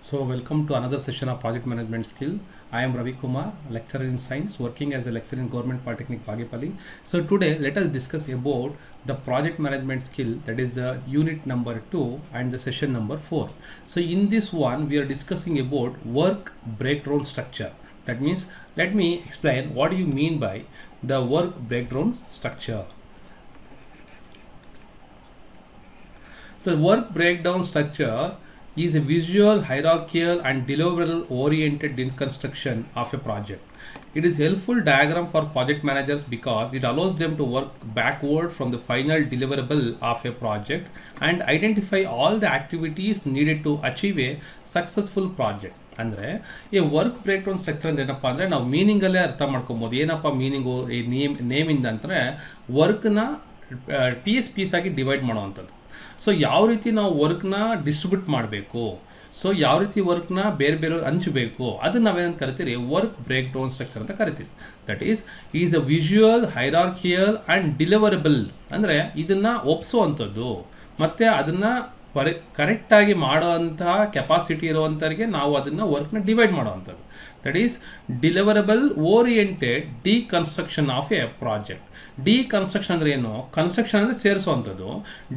So, welcome to another session of project management skill. I am Ravi Kumar, lecturer in science, working as a lecturer in Government Polytechnic Bagepalli. So, today let us discuss about the project management skill, that is the unit number 2 and the session number 4. So, in this one, we are discussing about work breakdown structure. That means, let me explain what do you mean by the work breakdown structure. So, work breakdown structure is a visual, hierarchical and deliverable oriented construction of a project. It is a helpful diagram for project managers because it allows them to work backward from the final deliverable of a project and identify all the activities needed to achieve a successful project. ಅಂದರೆ ಈ work breakdown structure ಅಂತ ಏನಪ್ಪ ಅಂದರೆ ನಾವು ಮೀನಿಂಗಲ್ಲೇ ಅರ್ಥ ಮಾಡ್ಕೊಬೋದು. ಏನಪ್ಪ meaning ಈ ನೇಮಿಂದ ಅಂದರೆ ವರ್ಕ್ನ ಪೀಸ್ ಆಗಿ ಡಿವೈಡ್ ಮಾಡೋವಂಥದ್ದು. ಸೊ ಯಾವ ರೀತಿ ನಾವು ವರ್ಕ್ನ ಡಿಸ್ಟ್ರಿಬ್ಯೂಟ್ ಮಾಡಬೇಕು, ಸೊ ಯಾವ ರೀತಿ ವರ್ಕ್ನ ಬೇರೆ ಬೇರೆ ಹಂಚಬೇಕು, ಅದನ್ನು ನಾವೇನಂತ ಕರಿತೀರಿ, ವರ್ಕ್ ಬ್ರೇಕ್ ಡೌನ್ ಸ್ಟ್ರಕ್ಚರ್ ಅಂತ ಕರಿತೀವಿ. That is a visual, hierarchical and deliverable. ಅಂದರೆ ಇದನ್ನು ಒಪ್ಸೋವಂಥದ್ದು ಮತ್ತು ಅದನ್ನು ಕರೆಕ್ಟಾಗಿ ಮಾಡೋವಂತಹ ಕೆಪಾಸಿಟಿ ಇರುವಂಥವ್ರಿಗೆ ನಾವು ಅದನ್ನು ವರ್ಕ್ನ ಡಿವೈಡ್ ಮಾಡೋವಂಥದ್ದು. That is deliverable oriented deconstruction of a project. Deconstruction ಅಂದರೆ ಏನು? ಕನ್ಸ್ಟ್ರಕ್ಷನ್ ಅಂದರೆ ಸೇರಿಸುವಂಥದ್ದು.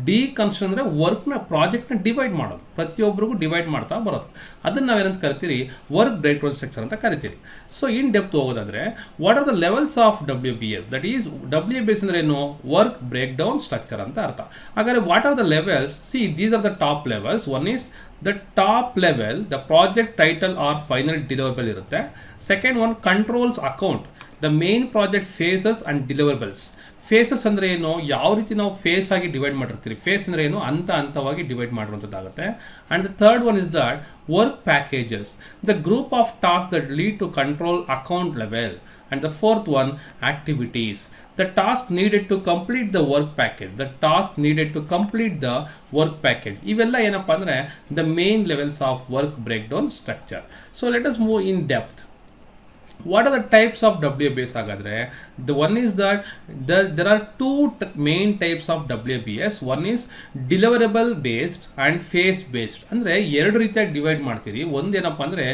ಡಿಕನ್ಸ್ಟ್ರಕ್ಷನ್ ಅಂದರೆ ವರ್ಕ್ನ ಪ್ರಾಜೆಕ್ಟ್ನ ಡಿವೈಡ್ ಮಾಡೋದು, ಪ್ರತಿಯೊಬ್ಬರಿಗೂ ಡಿವೈಡ್ ಮಾಡ್ತಾ ಬರೋದು. ಅದನ್ನು ನಾವೇನಂತ ಕರಿತೀರಿ, ವರ್ಕ್ ಬ್ರೇಕ್ ಡೌನ್ ಸ್ಟ್ರಕ್ಚರ್ ಅಂತ ಕರಿತೀರಿ. ಸೊ ಇನ್ ಡೆಪ್ತ್ ಹೋಗೋದಾದರೆ what are the levels of WBS? That is WBS ಅಂದರೆ ಏನು? ವರ್ಕ್ ಬ್ರೇಕ್ ಡೌನ್ ಸ್ಟ್ರಕ್ಚರ್ ಅಂತ ಅರ್ಥ. ಹಾಗಾದರೆ what are the levels? C these are the top levels. One is the top level, the project title or final deliverable ಇರುತ್ತೆ. Second one controls account, the main project phases and deliverables. Phases ಅಂದರೆ ಏನು? ಯಾವ ರೀತಿ ನಾವು face ಆಗಿ divide ಮಾಡಿರ್ತೀರಿ. Face ಅಂದರೆ ಏನು? ಹಂತವಾಗಿ ಡಿವೈಡ್ ಮಾಡಿರುವಂಥದ್ದಾಗುತ್ತೆ. And the third one is that work packages, the group of task that lead to control account level. And the fourth one, activities, the task needed to complete the work package. The task needed to complete the work package. ಇವೆಲ್ಲ ಏನಪ್ಪ ಅಂದರೆ the main levels of work breakdown structure. So let us move in depth. What are the types of WBS? ಹಾಗಾದರೆ the one is that there are two main types of WBS. One is deliverable based and phase based. ಅಂದರೆ ಎರಡು ರೀತಿಯಾಗಿ divide ಮಾಡ್ತೀರಿ. ಒಂದೇನಪ್ಪ ಅಂದರೆ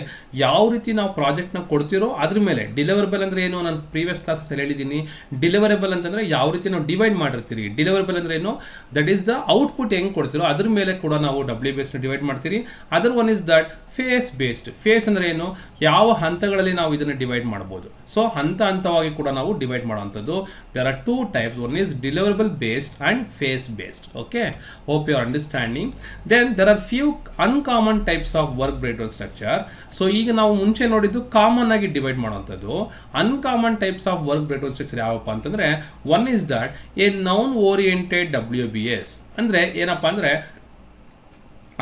ಯಾವ ರೀತಿ ನಾವು ಪ್ರಾಜೆಕ್ಟ್ನ ಕೊಡ್ತಿರೋ ಅದ್ರ ಮೇಲೆ. ಡಿಲಿವರಬಲ್ ಅಂದರೆ ಏನು? ನಾನು ಪ್ರೀವಿಯಸ್ ಕ್ಲಾಸಲ್ಲಿ ಹೇಳಿದ್ದೀನಿ. ಡಿಲಿವರಬಲ್ ಅಂತಂದರೆ ಯಾವ ರೀತಿ ನಾವು ಡಿವೈಡ್ ಮಾಡಿರ್ತೀರಿ. ಡಿಲಿವರಬಲ್ ಅಂದರೆ ಏನು? ದಟ್ ಈಸ್ ದ ಔಟ್ಪುಟ್ ಹೆಂಗೆ ಕೊಡ್ತಿರೋ ಅದ್ರ ಮೇಲೆ ಕೂಡ ನಾವು WBSನ ಡಿವೈಡ್ ಮಾಡ್ತೀರಿ. Other one is that phase based. Phase ಅಂದರೆ ಏನು? ಯಾವ ಹಂತಗಳಲ್ಲಿ ನಾವು ಇದನ್ನು ಡಿವೈಡ್ ಮಾಡಬಹುದು. ಸೊ ಹಂತವಾಗಿ ಕೂಡ ನಾವು ಡಿವೈಡ್ ಮಾಡುವಂಥದ್ದು. There are two types. One is deliverable based and phase based. Okay, hope you are understanding. Then there are few uncommon types of work breakdown structure. So ಈಗ ನಾವು ಮುಂಚೆ ನೋಡಿದ್ದು common ಆಗಿ divide ಮಾಡುವಂಥದ್ದು. Uncommon types of work breakdown structure ಯಾವಪ್ಪ ಅಂತಂದ್ರೆ one is that a noun oriented WBS. ಅಂದರೆ ಏನಪ್ಪ ಅಂದರೆ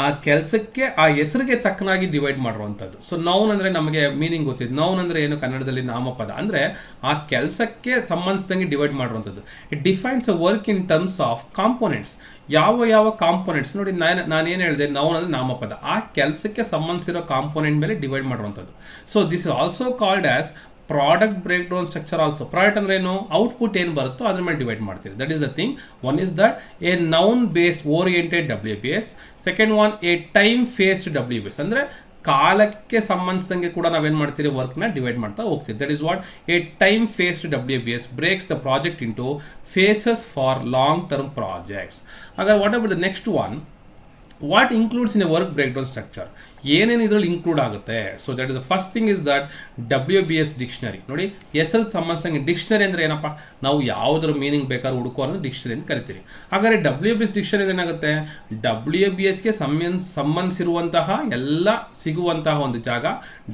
ಆ ಕೆಲಸಕ್ಕೆ, ಆ ಹೆಸರಿಗೆ ತಕ್ಕನಾಗಿ ಡಿವೈಡ್ ಮಾಡಿರುವಂಥದ್ದು. ಸೊ ನೌನ್ ಅಂದರೆ ನಮಗೆ ಮೀನಿಂಗ್ ಗೊತ್ತಿದೆ. ನೌನ್ ಅಂದರೆ ಏನು? ಕನ್ನಡದಲ್ಲಿ ನಾಮಪದ. ಅಂದರೆ ಆ ಕೆಲಸಕ್ಕೆ ಸಂಬಂಧಿಸಿದಂಗೆ ಡಿವೈಡ್ ಮಾಡಿರುವಂಥದ್ದು. It defines a work in terms of components. ಯಾವ ಕಾಂಪೋನೆಂಟ್ಸ್ ನೋಡಿ, ನಾನೇನು ಹೇಳಿದೆ? ನೌನ್ ಅಂದರೆ ನಾಮಪದ. ಆ ಕೆಲಸಕ್ಕೆ ಸಂಬಂಧಿಸಿರೋ ಕಾಂಪೋನೆಂಟ್ ಮೇಲೆ ಡಿವೈಡ್ ಮಾಡಿರುವಂಥದ್ದು. So this is also called as product breakdown structure also. Product ಅಂದ್ರೆ ಏನು? ಔಟ್ಪುಟ್ ಏನು ಬರುತ್ತೋ ಅದ್ರ ಮೇಲೆ ಡಿವೈಡ್ ಮಾಡ್ತೀವಿ. That is the thing. One is that a noun based oriented WBS. Second one a time phased WBS. ಅಂದರೆ ಕಾಲಕ್ಕೆ ಸಂಬಂಧಿಸಿದಂಗೆ ಕೂಡ ನಾವೇನು ಮಾಡ್ತೀರಿ? ವರ್ಕ್ನ ಡಿವೈಡ್ ಮಾಡ್ತಾ ಹೋಗ್ತೀವಿ. That is what a time phased WBS breaks the project into phases for long term projects. ಹಾಗಾದ್ರೆ what about the next one? What includes in a work breakdown structure? ಏನೇನು ಇದರಲ್ಲಿ ಇನ್ಕ್ಲೂಡ್ ಆಗುತ್ತೆ? So that is the first thing is that WBS dictionary. ನೋಡಿ, ಹೆಸರು ಸಂಬಂಧಿಸಂಗೆ dictionary ಅಂದರೆ ಏನಪ್ಪ? ನಾವು ಯಾವುದ್ರ ಮೀನಿಂಗ್ ಬೇಕಾದ್ರೂ ಹುಡುಕೋ ಅನ್ನೋದು ಡಿಕ್ಷನರಿ ಅಂತ ಕರಿತೀರಿ. ಹಾಗಾದರೆ WBS ಡಿಕ್ಷನರಿ ಏನಾಗುತ್ತೆ? WBSಗೆ ಸಂಬಂಧಿಸಿರುವಂತಹ ಎಲ್ಲ ಸಿಗುವಂತಹ ಒಂದು ಜಾಗ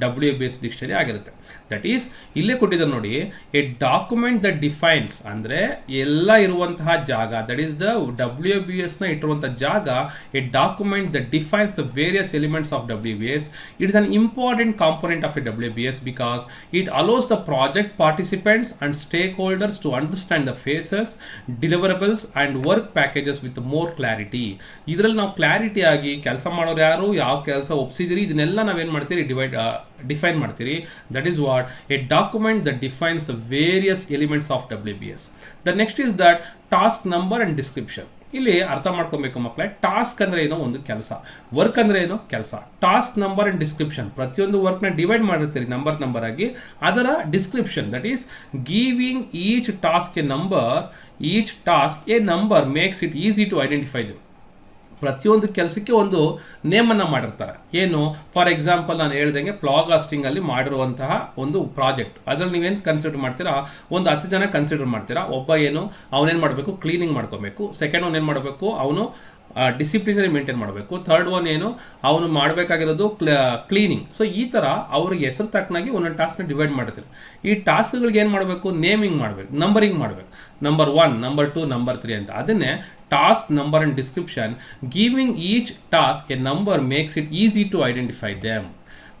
WBS ಡಿಕ್ಷನರಿ ಆಗಿರುತ್ತೆ. ದಟ್ ಈಸ್ ಇಲ್ಲೇ ಕೊಟ್ಟಿದ್ದಾರೆ ನೋಡಿ, ಎ ಡಾಕ್ಯುಮೆಂಟ್ ದಟ್ ಡಿಫೈನ್ಸ್. ಅಂದರೆ ಎಲ್ಲ ಇರುವಂತಹ ಜಾಗ, ದಟ್ ಈಸ್ ದ WBSನ ಇಟ್ಟಿರುವಂತಹ ಜಾಗ. A document that defines the various elements of WBS. It is an important component of a WBS because it allows the project participants and stakeholders to understand the phases, deliverables and work packages with more clarity. ಇದರಲ್ಲಿ ನಾವು clarity ಆಗಿ ಕೆಲಸ ಮಾಡೋರು ಯಾರು, ಯಾವ ಕೆಲಸ ಒಪ್ಸಿದಿರಿ, ಇದನ್ನೆಲ್ಲ ನಾವೇನು ಮಾಡ್ತೀರಿ? ಡಿಫೈನ್ ಮಾಡ್ತೀರಿ. That is what A document that defines the various elements of WBS. The next is that task number and description. ಇಲ್ಲಿ ಅರ್ಥ ಮಾಡ್ಕೊಬೇಕು ಮಕ್ಕಳೇ, ಟಾಸ್ಕ್ ಅಂದರೆ ಏನೋ ಒಂದು ಕೆಲಸ, ವರ್ಕ್ ಅಂದರೆ ಏನೋ ಕೆಲಸ. ಟಾಸ್ಕ್ ನಂಬರ್ ಆ್ಯಂಡ್ ಡಿಸ್ಕ್ರಿಪ್ಷನ್, ಪ್ರತಿಯೊಂದು ವರ್ಕ್ನ ಡಿವೈಡ್ ಮಾಡಿರ್ತೀರಿ ನಂಬರ್ ಆಗಿ, ಅದರ description that is giving each task a number, each task a number makes it easy to identify them. ಪ್ರತಿಯೊಂದು ಕೆಲಸಕ್ಕೆ ಒಂದು ನೇಮನ್ನು ಮಾಡಿರ್ತಾರೆ. ಏನು, ಫಾರ್ ಎಕ್ಸಾಂಪಲ್ ನಾನು ಹೇಳ್ದಂಗೆ ಪ್ಲಾಗಾಸ್ಟಿಂಗಲ್ಲಿ ಮಾಡಿರುವಂತಹ ಒಂದು ಪ್ರಾಜೆಕ್ಟ್, ಅದರಲ್ಲಿ ನೀವೇನು ಕನ್ಸಿಡರ್ ಮಾಡ್ತೀರಾ, ಒಂದು 10 ಜನ ಕನ್ಸಿಡರ್ ಮಾಡ್ತೀರಾ. ಒಬ್ಬ ಏನು, ಅವನೇನು ಮಾಡಬೇಕು, ಕ್ಲೀನಿಂಗ್ ಮಾಡ್ಕೋಬೇಕು. ಸೆಕೆಂಡ್ ಒನ್ ಏನು ಮಾಡಬೇಕು, ಅವನು ಡಿಸಿಪ್ಲಿನರಿ ಮೇಂಟೈನ್ ಮಾಡಬೇಕು. ಥರ್ಡ್ ಒನ್ ಏನು, ಅವನು ಮಾಡಬೇಕಾಗಿರೋದು ಕ್ಲೀನಿಂಗ್. ಸೊ ಈ ಥರ ಅವ್ರಿಗೆ ಹೆಸರು ತಕ್ಕನಾಗಿ ಒಂದೊಂದು ಟಾಸ್ಕ್ನ ಡಿವೈಡ್ ಮಾಡ್ತೀವಿ. ಈ ಟಾಸ್ಕ್ಗಳಿಗೆ ಏನು ಮಾಡಬೇಕು, ನೇಮಿಂಗ್ ಮಾಡಬೇಕು, ನಂಬರಿಂಗ್ ಮಾಡಬೇಕು, ನಂಬರ್ 1, ನಂಬರ್ 2, ನಂಬರ್ 3 ಅಂತ. ಅದನ್ನೇ task number and description. Giving each task a number makes it easy to identify them.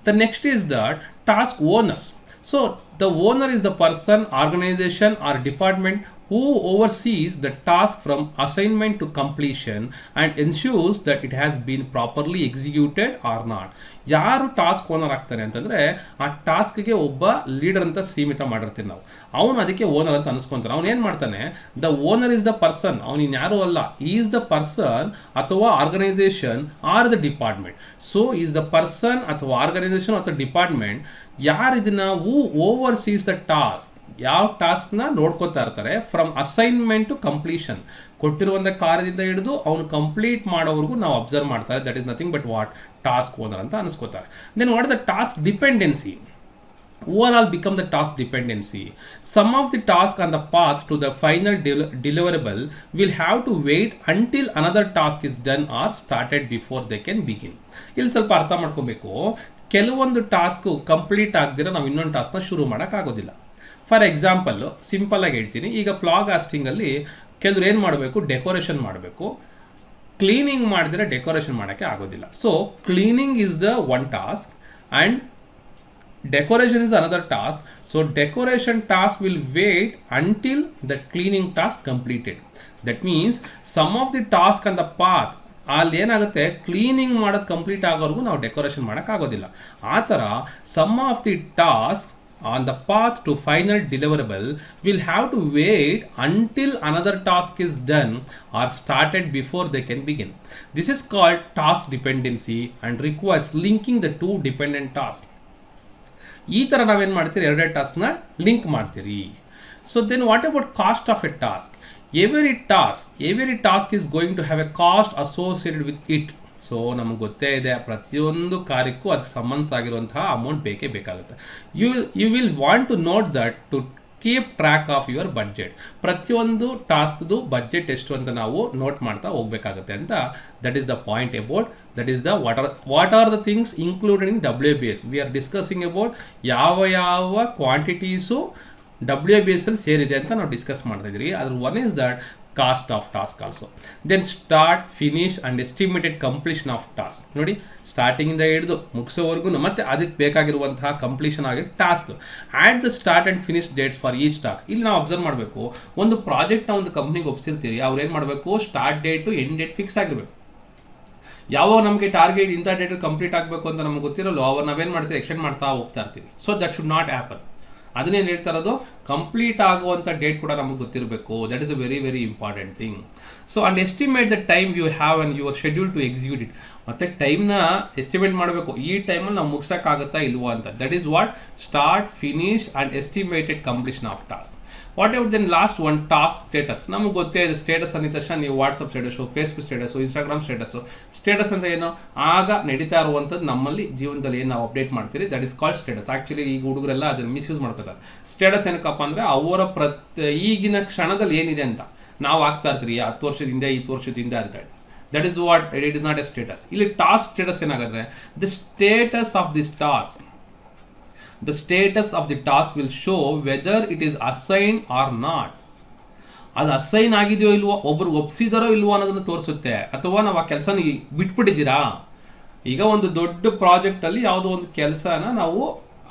The next is that task owners. So the owner is the person, organization or department who oversees the task from assignment to completion and ensures that it has been properly executed or not. ಯಾರು task owner ಆಗ್ತಾನೆ ಅಂತಂದರೆ, ಆ ಟಾಸ್ಕ್ಗೆ ಒಬ್ಬ leader ಅಂತ ಸೀಮಿತ ಮಾಡಿರ್ತೀವಿ ನಾವು. ಅವನು ಅದಕ್ಕೆ ಓನರ್ ಅಂತ ಅನಿಸ್ಕೊಂತಾನೆ. ಅವನು ಏನು ಮಾಡ್ತಾನೆ, the owner is the person, ಅವನು ಇನ್ಯಾರೂ ಅಲ್ಲ, ಈಸ್ ದ ಪರ್ಸನ್ ಅಥವಾ organisation or the department. So is the person ಅಥವಾ ಆರ್ಗನೈಸೇಷನ್ ಅಥವಾ ಡಿಪಾರ್ಟ್ಮೆಂಟ್ ಯಾರು ಇದನ್ನ who oversees the task, ಯಾವ ಟಾಸ್ಕ್ನ ನೋಡ್ಕೋತಾ ಇರ್ತಾರೆ, ಫ್ರಮ್ ಅಸೈನ್ಮೆಂಟ್ ಟು ಕಂಪ್ಲೀಷನ್, ಕೊಟ್ಟಿರುವಂಥ ಕಾರ್ಯದಿಂದ ಹಿಡಿದು ಅವನು ಕಂಪ್ಲೀಟ್ ಮಾಡೋವರೆಗೂ ನಾವು ಅಬ್ಸರ್ವ್ ಮಾಡ್ತಾರೆ. That is nothing but what, task owner ಅಂತ ಅನಿಸ್ಕೋತಾರೆ. Then what is the task dependency? Overall become the task dependency. Some of the tasks on the path to the final deliverable will have to wait until another task is done or started before they can begin. ಇಲ್ಲಿ ಸ್ವಲ್ಪ ಅರ್ಥ ಮಾಡ್ಕೋಬೇಕು. ಕೆಲವೊಂದು task complete ಆಗದಿರ ನಾವು ಇನ್ನೊಂದು ಟಾಸ್ಕ್ನ ಶುರು ಮಾಡೋಕ್ಕಾಗೋದಿಲ್ಲ. For example simple ಆಗಿ ಹೇಳ್ತೀನಿ, ಈಗ ಪ್ಲಾಗಾಸ್ಟಿಂಗಲ್ಲಿ ಕೆಲವ್ರು ಏನು ಮಾಡಬೇಕು, ಡೆಕೋರೇಷನ್ ಮಾಡಬೇಕು. ಕ್ಲೀನಿಂಗ್ ಮಾಡಿದ್ರೆ ಡೆಕೋರೇಷನ್ ಮಾಡೋಕ್ಕೆ ಆಗೋದಿಲ್ಲ. So cleaning is the one task and decoration is another task. So decoration task will wait until the cleaning task completed. That means some of the task on the path, ಅಲ್ಲಿ ಏನಾಗುತ್ತೆ, cleaning ಮಾಡೋದು complete ಆಗೋವರೆಗೂ ನಾವು decoration ಮಾಡೋಕ್ಕಾಗೋದಿಲ್ಲ. ಆ ಥರ some of the task on the path to final deliverable will have to wait until another task is done or started before they can begin. This is called task dependency and requires linking the two dependent tasks. ಈ ಥರ ನಾವೇನು ಮಾಡ್ತೀರಿ, ಎರಡೇ ಟಾಸ್ಕ್ನ link ಮಾಡ್ತೀರಿ. So then what about cost of a task? Every task is going to have a cost associated with it. So ನಮಗೆ ಗೊತ್ತೇ ಇದೆ, ಪ್ರತಿಯೊಂದು ಕಾರ್ಯಕ್ಕೂ ಅದಕ್ಕೆ ಸಂಬಂಧ ಆಗಿರುವಂತಹ ಅಮೌಂಟ್ ಬೇಕೇ ಬೇಕಾಗುತ್ತೆ. You will want to note that to keep track of your budget. ಪ್ರತಿಯೊಂದು ಟಾಸ್ಕ್ದು ಬಡ್ಜೆಟ್ ಎಷ್ಟು ಅಂತ ನಾವು ನೋಟ್ ಮಾಡ್ತಾ ಹೋಗ್ಬೇಕಾಗುತ್ತೆ ಅಂತ. That is the point about, that is the what are the things included in WBS. We are discussing about ಯಾವ quantities WBS ಅಲ್ಲಿ ಸೇರಿದೆ ಅಂತ ನಾವು ಡಿಸ್ಕಸ್ ಮಾಡ್ತಾ ಇದ್ರಿ. ಅದ್ರ one is that cost of task also. Then start, finish and estimated completion of task. ನೋಡಿ, ಸ್ಟಾರ್ಟಿಂಗಿಂದ ಹಿಡಿದು ಮುಗಿಸೋವರೆಗೂ ಮತ್ತೆ ಅದಕ್ಕೆ ಬೇಕಾಗಿರುವಂತಹ ಕಂಪ್ಲೀಷನ್ ಆಗಿ task at the start and finish dates for each task. ಇಲ್ಲಿ ನಾವು ಅಬ್ಸರ್ವ್ ಮಾಡಬೇಕು, ಒಂದು ಪ್ರಾಜೆಕ್ಟ್ನ ಒಂದು ಕಂಪ್ನಿಗೆ ಒಪ್ಸಿರ್ತೀರಿ, ಅವ್ರು ಏನು ಮಾಡಬೇಕು, start date end date fix ಆಗಿರಬೇಕು. ಯಾವಾಗ ನಮಗೆ ಟಾರ್ಗೆಟ್ ಇಂಥ ಡೇಟ್ ಕಂಪ್ಲೀಟ್ ಆಗಬೇಕು ಅಂತ ನಮ್ಗೆ ಗೊತ್ತಿರಲ್ಲ, ಅವ್ರು ನಾವೇನು ಮಾಡ್ತೀವಿ, ಎಕ್ಸ್ಟೆಂಡ್ ಮಾಡ್ತಾ ಹೋಗ್ತಾ ಇರ್ತೀವಿ. So that should not happen. ಅದನ್ನೇನು ಹೇಳ್ತಾ ಇರೋದು, ಕಂಪ್ಲೀಟ್ ಆಗುವಂಥ ಡೇಟ್ ಕೂಡ ನಮಗೆ ಗೊತ್ತಿರಬೇಕು. That is a very very important thing. So and estimate the time you have and your schedule to execute it. ಮತ್ತು ಟೈಮ್ನ ಎಸ್ಟಿಮೇಟ್ ಮಾಡಬೇಕು, ಈ ಟೈಮಲ್ಲಿ ನಾವು ಮುಗ್ಸೋಕ್ಕಾಗುತ್ತಾ ಇಲ್ವಾ ಅಂತ. That is what start, finish and estimated completion of task. Whatever then last one task status. ನಮಗೆ ಗೊತ್ತೇ ಇದೆ, ಸ್ಟೇಟಸ್ ಅಂದಿದ ತಕ್ಷಣ ನೀವು WhatsApp status, Facebook status, Instagram status. Status ಅಂದರೆ ಏನು, ಆಗ ನಡೀತಾ ಇರುವಂಥದ್ದು ನಮ್ಮಲ್ಲಿ ಜೀವನದಲ್ಲಿ ಏನು ನಾವು ಅಪ್ಡೇಟ್ ಮಾಡ್ತೀರಿ, that is called status. Actually ಈಗ ಹುಡುಗರೆಲ್ಲ ಅದನ್ನು ಮಿಸ್ಯೂಸ್ ಮಾಡ್ಕೋತಾರೆ. ಸ್ಟೇಟಸ್ ಏನಕ್ಕಪ್ಪ ಅಂದರೆ ಅವರ ಈಗಿನ ಕ್ಷಣದಲ್ಲಿ ಏನಿದೆ ಅಂತ ನಾವು ಆಗ್ತಾ ಇರ್ತೀರಿ, 10 ವರ್ಷದಿಂದ 20 ವರ್ಷದಿಂದ ಅಂತ ಹೇಳ್ತೀವಿ. That is what it is not A status. ಇಲ್ಲಿ ಟಾಸ್ಕ್ ಸ್ಟೇಟಸ್ ಏನಾಗುತ್ತೆ, the status of this task, the status of the task will show whether it is assigned or not. ಅದು ಅಸೈನ್ ಆಗಿದೆಯೋ ಇಲ್ವೋ, ಒಬ್ಬರು ಒಪ್ಸಿದಾರೋ ಇಲ್ವೋ ಅನ್ನೋದನ್ನು ತೋರಿಸುತ್ತೆ. ಅಥವಾ ನಾವು ಆ ಕೆಲಸನ ಬಿಟ್ಬಿಟ್ಟಿದ್ದೀರಾ. ಈಗ ಒಂದು ದೊಡ್ಡ ಪ್ರಾಜೆಕ್ಟಲ್ಲಿ ಯಾವುದೋ ಒಂದು ಕೆಲಸನ ನಾವು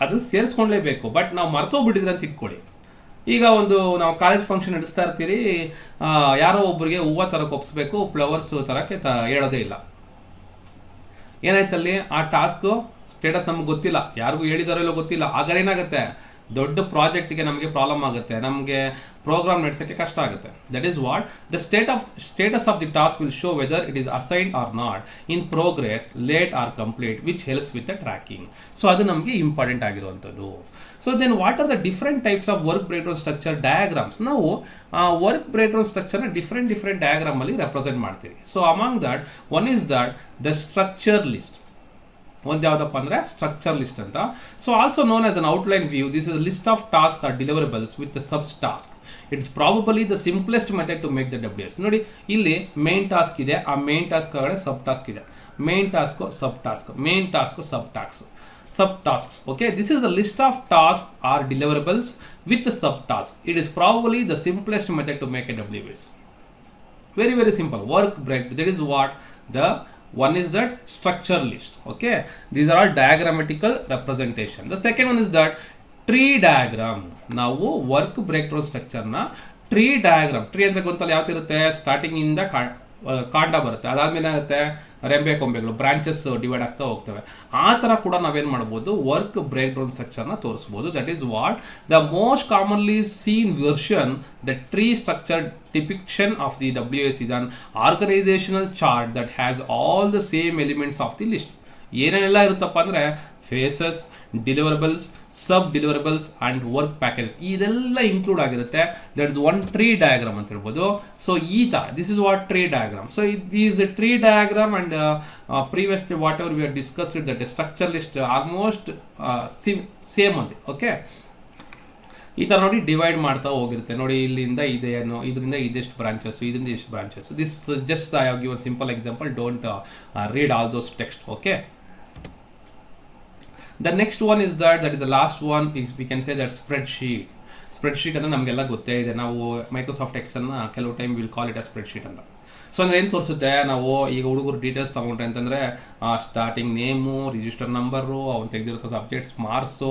ಅದ್ರಲ್ಲಿ ಸೇರಿಸ್ಕೊಳ್ಳೇಬೇಕು, ಬಟ್ ನಾವು ಮರ್ತೋಗ್ಬಿಟ್ಟಿದ್ರೆ ಅಂತ ಇಟ್ಕೊಳ್ಳಿ. ಈಗ ನಾವು ಕಾಲೇಜ್ ಫಂಕ್ಷನ್ ನಡೆಸ್ತಾ ಇರ್ತೀರಿ, ಯಾರೋ ಒಬ್ಬರಿಗೆ ಹೂವು ತರಕ್ಕೆ ಒಪ್ಪಿಸ್ಬೇಕು, ಫ್ಲವರ್ಸ್ ತರಕ್ಕೆ ಹೇಳೋದೇ ಇಲ್ಲ. ಏನಾಯ್ತಲ್ಲಿ, ಆ ಟಾಸ್ಕು ಸ್ಟೇಟಸ್ ನಮ್ಗೆ ಗೊತ್ತಿಲ್ಲ, ಯಾರಿಗೂ ಹೇಳಿದಾರೋ ಇಲ್ಲೋ ಗೊತ್ತಿಲ್ಲ. ಆಗ ಏನಾಗುತ್ತೆ, ದೊಡ್ಡ ಪ್ರಾಜೆಕ್ಟ್ಗೆ ನಮಗೆ ಪ್ರಾಬ್ಲಮ್ ಆಗುತ್ತೆ, ನಮಗೆ ಪ್ರೋಗ್ರಾಮ್ ನಡೆಸೋಕ್ಕೆ ಕಷ್ಟ ಆಗುತ್ತೆ. That is what the status of the task will show whether it is assigned or not, in progress, late or complete, which helps with the tracking. So ಅದು ನಮಗೆ ಇಂಪಾರ್ಟೆಂಟ್ ಆಗಿರುವಂಥದ್ದು. So then what are the different types of work breakdown structure diagrams? ನಾವು work breakdown ಸ್ಟ್ರಕ್ಚರ್ನ different diagram ಅಲ್ಲಿ represent ಮಾಡ್ತೀವಿ. So among that one is that the structure list. ಒಂದು ಯಾವುದಪ್ಪ ಅಂದರೆ ಸ್ಟ್ರಕ್ಚರ್ ಲಿಸ್ಟ್ ಅಂತ. So also known as an outline view, this is list of task or deliverables with sub task. It's probably the simplest method to make the WS. ನೋಡಿ ಇಲ್ಲಿ main task ಇದೆ, ಆ main task ಒಳಗಡೆ ಸಬ್ task ಇದೆ, main task sub task, main task sub tasks. Okay, this is a list of tasks or deliverables with the subtask. It is probably the simplest method to make a WS. Very simple work break. That is what the one is that structure list. Okay, these are all diagrammatical representation. The second one is that tree diagram. ನಾವು work breakdown ಸ್ಟ್ರಕ್ಚರ್ನ tree diagram, tree ಅಂದರೆ ಗೊತ್ತಲ್ಲ ಯಾವ ಇರುತ್ತೆ, starting ಇಂದ ಕಾಂಡ ಬರುತ್ತೆ, ಅದಾದ್ಮೇಲೆ ಏನಾಗುತ್ತೆ ರೆಂಬೆ ಕೊಂಬೆಗಳು, ಬ್ರಾಂಚಸ್ ಡಿವೈಡ್ ಆಗ್ತಾ ಹೋಗ್ತವೆ. ಆ ಥರ ಕೂಡ ನಾವೇನು ಮಾಡ್ಬೋದು, ವರ್ಕ್ ಬ್ರೇಕ್ ಡೌನ್ ಸ್ಟ್ರಕ್ಚರ್ನ ತೋರಿಸ್ಬೋದು. That is what the most commonly seen version the tree structure depiction of the WS is an organizational chart that has all the same elements of the list. ಏನೇನೆಲ್ಲ ಇರುತ್ತಪ್ಪ ಅಂದರೆ phases, deliverables, sub deliverables and work packages, ಇದೆಲ್ಲ include ಆಗಿರುತ್ತೆ. That is one tree diagram ಅಂತ ಹೇಳ್ಬೋದು. So ಈ ಥರ this is what tree diagram. So it is a tree diagram and previously whatever we are discussed that structure list almost same ಅಲ್ಲಿ. Okay, ಈ ಥರ ನೋಡಿ divide ಮಾಡ್ತಾ ಹೋಗಿರುತ್ತೆ. ನೋಡಿ ಇಲ್ಲಿಂದ ಇದೇನು, ಇದರಿಂದ ಇದೆಷ್ಟು ಬ್ರಾಂಚಸ್, ಇದರಿಂದ ಎಷ್ಟು branches. This just I have given simple example. Don't read all those text. Okay, the next one is that is the last one, is we can say that spreadsheet ಅಂದರೆ ನಮಗೆಲ್ಲ ಗೊತ್ತೇ ಇದೆ. ನಾವು ಮೈಕ್ರೋಸಾಫ್ಟ್ ಎಕ್ಸೆಲ್ನ ಕೆಲವು time will call it a spreadsheet ಅಂತ. So ಅಂದರೆ ಏನು ತೋರಿಸುತ್ತೆ, ನಾವು ಈಗ ಹುಡುಗರು ಡೀಟೇಲ್ಸ್ ತೊಗೊಂಡ್ರೆ ಅಂತಂದರೆ ಸ್ಟಾರ್ಟಿಂಗ್ ನೇಮು, ರಿಜಿಸ್ಟರ್ ನಂಬರು, ಅವ್ನು ತೆಗೆದಿರೋ ಸಬ್ಜೆಕ್ಟ್ಸ್, ಮಾರ್ಕ್ಸು,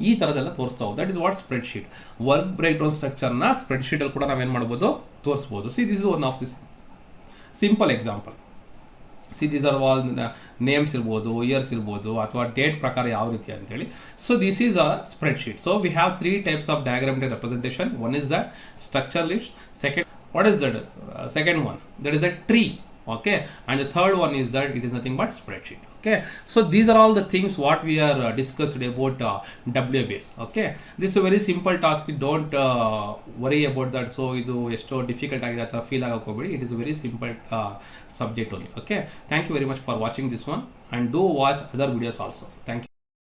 ಈ ಥರದ್ದೆಲ್ಲ ತೋರಿಸ್ತಾ ಹೋಗುತ್ತೆ. That is what spreadsheet. Work breakdown ಸ್ಟ್ರಕ್ಚರ್ನ ಸ್ಪ್ರೆಡ್ಶೀಟಲ್ಲಿ ಕೂಡ ನಾವೇನು ಮಾಡ್ಬೋದು, ತೋರಿಸ್ಬೋದು. See this is one of this simple example. See these are all names ಇರ್ಬೋದು, ಇಯರ್ಸ್ ಇರ್ಬೋದು, ಅಥವಾ ಡೇಟ್ ಪ್ರಕಾರ ಯಾವ ರೀತಿ ಅಂತೇಳಿ. So this is a spreadsheet. So we have 3 types of diagrammatic representation. One is that structure list. Second, what is that? Second one, that is a tree. Okay, and the third one is that it is nothing but spreadsheet. Okay, so these are all the things what we are discussed about WBS. Okay, this is a very simple task. Don't worry about that. So idu esto difficult agide atra feel agakobedi. It is a very simple subject only. Okay, thank you very much for watching this one, and do watch other videos also. Thank you.